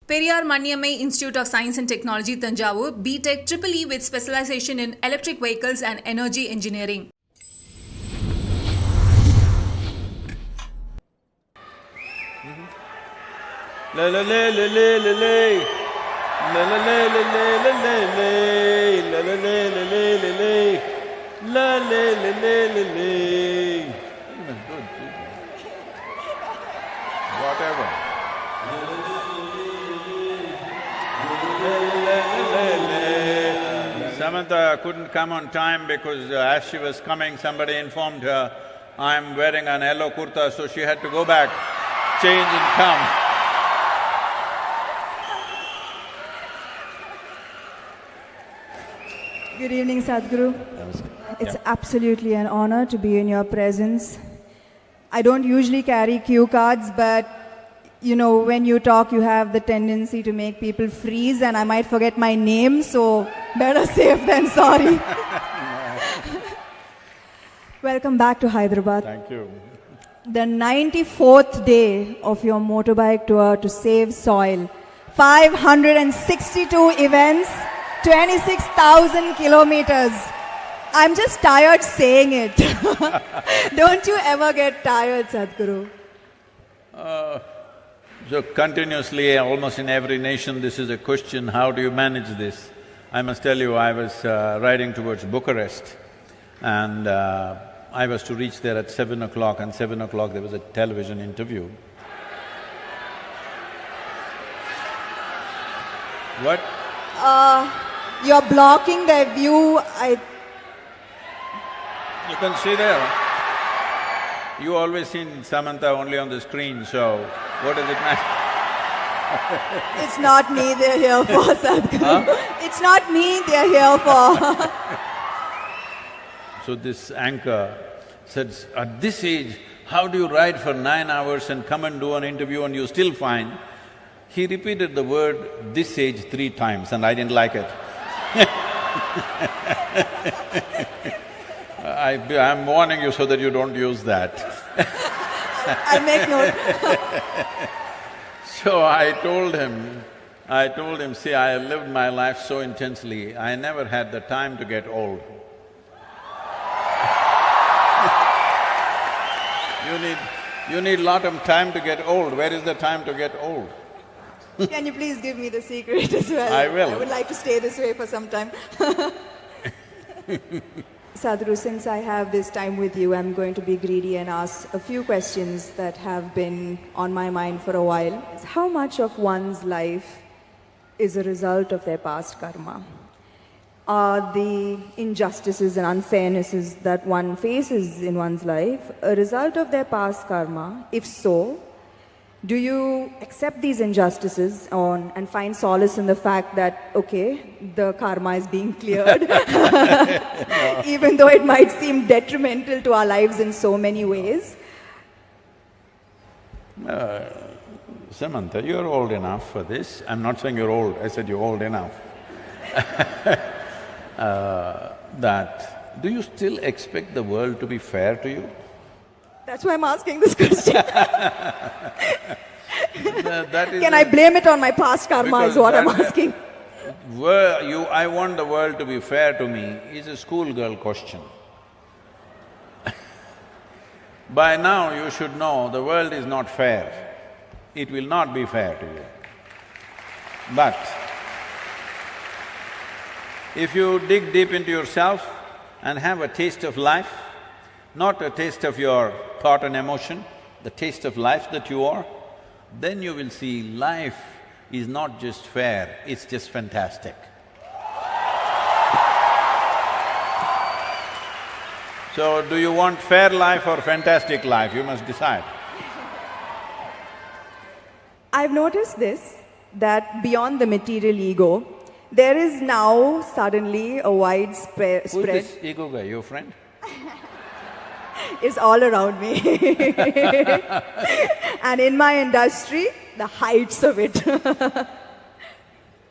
Periyar Maniammai Institute of Science and Technology, Tanjavur, B.Tech EEE with specialization in electric vehicles and energy engineering. La la la la la la la. La la la la la la la la. La la la la la la la. La la la la la la. Whatever. Samantha couldn't come on time because as she was coming, somebody informed her, I'm wearing an yellow kurta, so she had to go back, change and come. Good evening, Sadhguru. It's absolutely an honor to be in your presence. I don't usually carry cue cards, but you know, when you talk, you have the tendency to make people freeze, and I might forget my name, so better safe than sorry. Welcome back to Hyderabad. Thank you. The 94th day of your motorbike tour to save soil. 562 events, 26,000 kilometers. I'm just tired saying it. Don't you ever get tired, Sadhguru? So continuously, almost in every nation, this is a question, how do you manage this? I must tell you, I was riding towards Bucharest and I was to reach there at 7 o'clock, and 7 o'clock there was a television interview. What? You're blocking their view. You can see there. You always seen Samantha only on the screen, so what does it matter? It's not me they're here for, Sadhguru. Huh? It's not me they're here for. So this anchor said, at this age, how do you ride for 9 hours and come and do an interview and you're still fine? He repeated the word "this age" 3 times and I didn't like it. I'm warning you so that you don't use that. I'll make note. So I told him, see, I lived my life so intensely, I never had the time to get old. You need lot of time to get old. Where is the time to get old? Can you please give me the secret as well? I will. I would like to stay this way for some time. Sadhguru, since I have this time with you, I'm going to be greedy and ask a few questions that have been on my mind for a while. How much of one's life is a result of their past karma? Are the injustices and unfairnesses that one faces in one's life a result of their past karma? If so, do you accept these injustices and find solace in the fact that, okay, the karma is being cleared, even though it might seem detrimental to our lives in so many ways? Samantha, you're old enough for this. I'm not saying you're old, I said you're old enough. Do you still expect the world to be fair to you? That's why I'm asking this question. Can I blame it on my past karma is what I'm asking. I want the world to be fair to me is a schoolgirl question. By now you should know the world is not fair. It will not be fair to you. But if you dig deep into yourself and have a taste of life, not a taste of your thought and emotion, the taste of life that you are, then you will see life is not just fair, it's just fantastic. So, do you want fair life or fantastic life? You must decide. I've noticed this, that beyond the material ego, there is now suddenly a widespread… Who's this ego guy, your friend? Is all around me. And in my industry, the heights of it.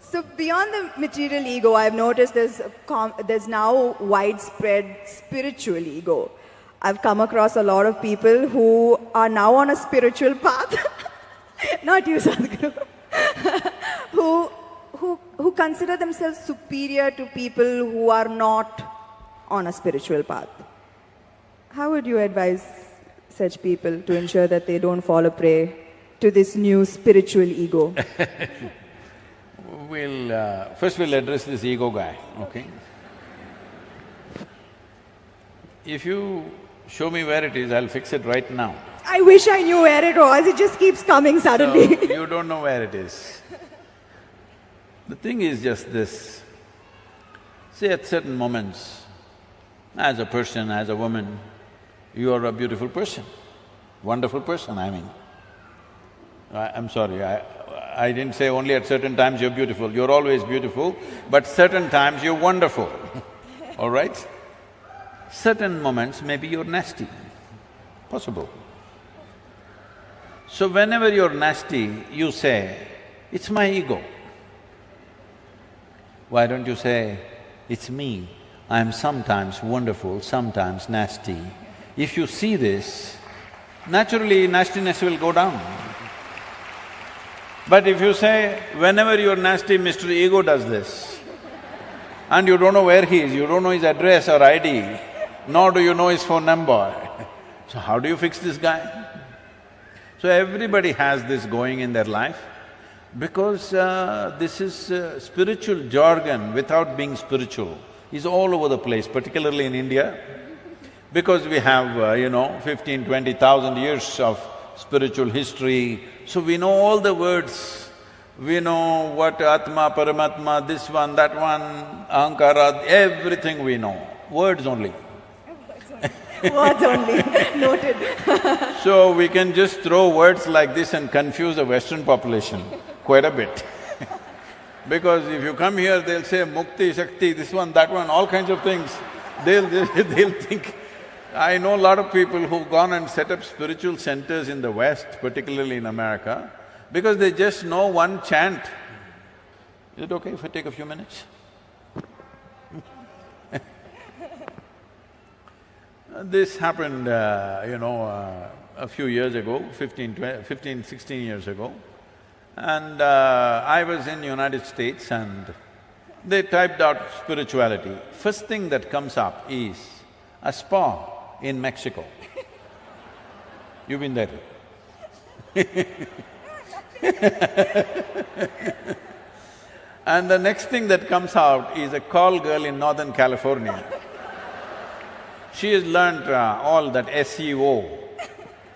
So beyond the material ego, I've noticed there's now widespread spiritual ego. I've come across a lot of people who are now on a spiritual path. Not you, Sadhguru. who consider themselves superior to people who are not on a spiritual path. How would you advise such people to ensure that they don't fall a prey to this new spiritual ego? First we'll address this ego guy, okay? If you show me where it is, I'll fix it right now. I wish I knew where it was, it just keeps coming suddenly. So, you don't know where it is. The thing is just this, see, at certain moments, as a person, as a woman, you are a beautiful person, wonderful person, I mean. I'm sorry, I didn't say only at certain times you're beautiful, you're always beautiful, but certain times you're wonderful, all right? Certain moments maybe you're nasty, possible. So whenever you're nasty, you say, it's my ego. Why don't you say, it's me, I'm sometimes wonderful, sometimes nasty. If you see this, naturally nastiness will go down. But if you say, whenever you're nasty, Mr. Ego does this, and you don't know where he is, you don't know his address or ID, nor do you know his phone number, so how do you fix this guy? So everybody has this going in their life, because this is spiritual jargon without being spiritual is all over the place, particularly in India, because we have 15, 20,000 years of spiritual history, so we know all the words, we know what Atma, Paramatma, this one, that one, Ahankara, everything we know, words only. Words only, noted. So we can just throw words like this and confuse the Western population quite a bit. Because if you come here, they'll say Mukti, Shakti, this one, that one, all kinds of things. They'll think… I know a lot of people who've gone and set up spiritual centers in the West, particularly in America, because they just know one chant. Is it okay if I take a few minutes? This happened, a few years ago, 15, 16 years ago. And I was in United States and they typed out spirituality. First thing that comes up is a spa in Mexico. You've been there? And the next thing that comes out is a call girl in Northern California. She has learnt all that SEO.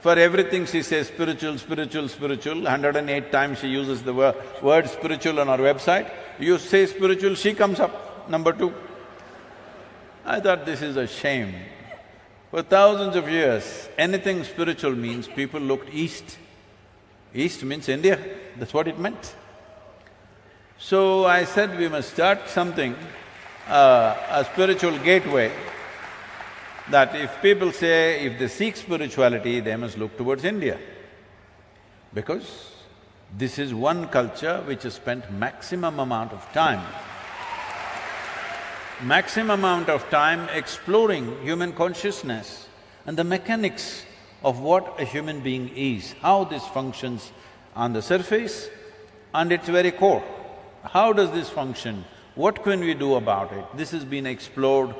For everything she says spiritual, spiritual, spiritual, 108 times she uses the word spiritual on her website. You say spiritual, she comes up, number 2. I thought this is a shame. For thousands of years, anything spiritual means people looked east. East means India, that's what it meant. So I said we must start something, a spiritual gateway, that if people say, if they seek spirituality, they must look towards India. Because this is one culture which has spent maximum amount of time exploring human consciousness and the mechanics of what a human being is, how this functions on the surface and its very core. How does this function? What can we do about it? This has been explored.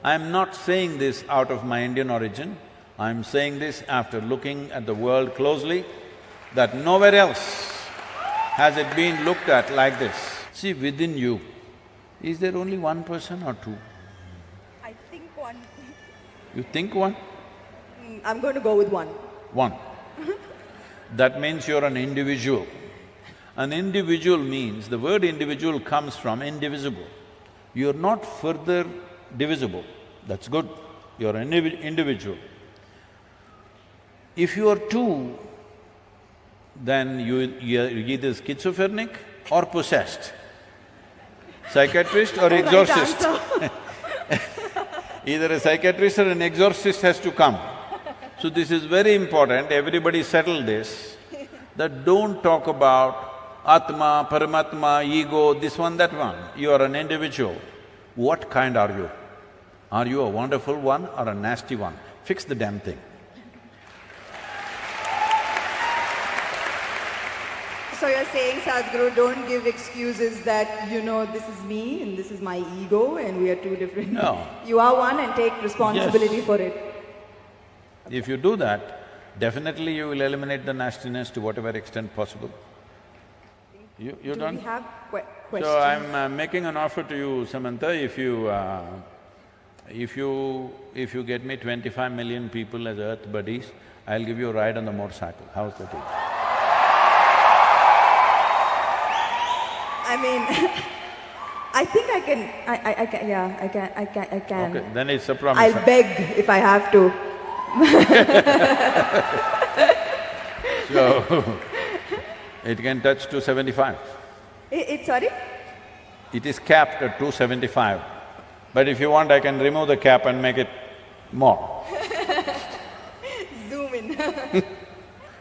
I'm not saying this out of my Indian origin, I'm saying this after looking at the world closely, that nowhere else has it been looked at like this. See, within you, is there only one person or two? I think one. You think one? I'm going to go with one. One. That means you're an individual. An individual means, the word individual comes from indivisible. You're not further divisible, that's good, you're an individual. If you are two, then you're either schizophrenic or possessed, psychiatrist or exorcist. Either a psychiatrist or an exorcist has to come. So this is very important, everybody settle this, that don't talk about Atma, Paramatma, ego, this one, that one. You are an individual. What kind are you? Are you a wonderful one or a nasty one? Fix the damn thing. So you're saying, Sadhguru, don't give excuses that, this is me and this is my ego and we are two different… No. You are one and take responsibility for it. If you do that, definitely you will eliminate the nastiness to whatever extent possible. You Do don't… we have questions? So I'm making an offer to you, Samantha, if you get me 25 million people as Earth buddies, I'll give you a ride on the motorcycle. How's that? I mean, I think I can… I can. Okay, then it's a promise. I'll beg if I have to. So, it can touch 275. Sorry? It is capped at 275. But if you want, I can remove the cap and make it more. Zoom in.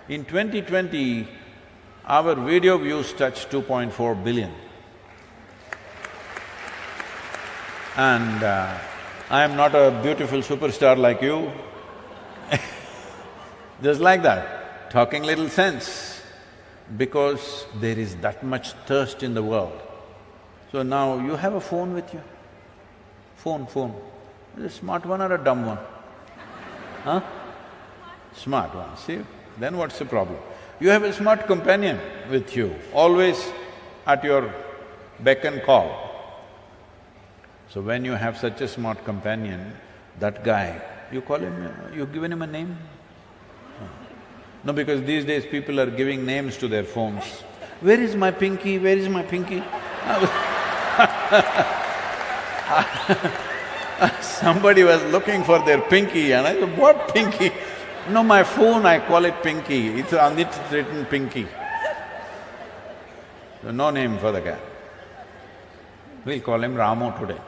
In 2020, our video views touched 2.4 billion. And I am not a beautiful superstar like you. Just like that, talking little sense, because there is that much thirst in the world. So now you have a phone with you? Phone. Is it a smart one or a dumb one? Huh? Smart one, see? Then what's the problem? You have a smart companion with you, always at your beck and call. So when you have such a smart companion, that guy, you call him… you've given him a name? No, because these days people are giving names to their phones. Where is my pinky? Where is my pinky? Somebody was looking for their pinky and I said, what pinky? No, my phone, I call it pinky, it's on it written pinky. So no name for the guy. We'll call him Ramu today.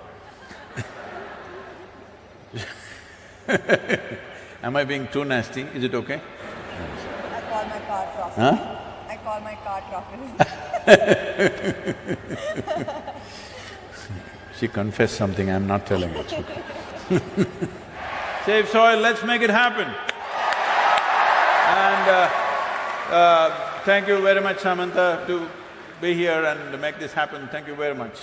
Am I being too nasty? Is it okay? I call my car traffic. Huh? I call my car traffic. She confessed something, I'm not telling it. Save soil, let's make it happen. And thank you very much, Samantha, to be here and make this happen. Thank you very much.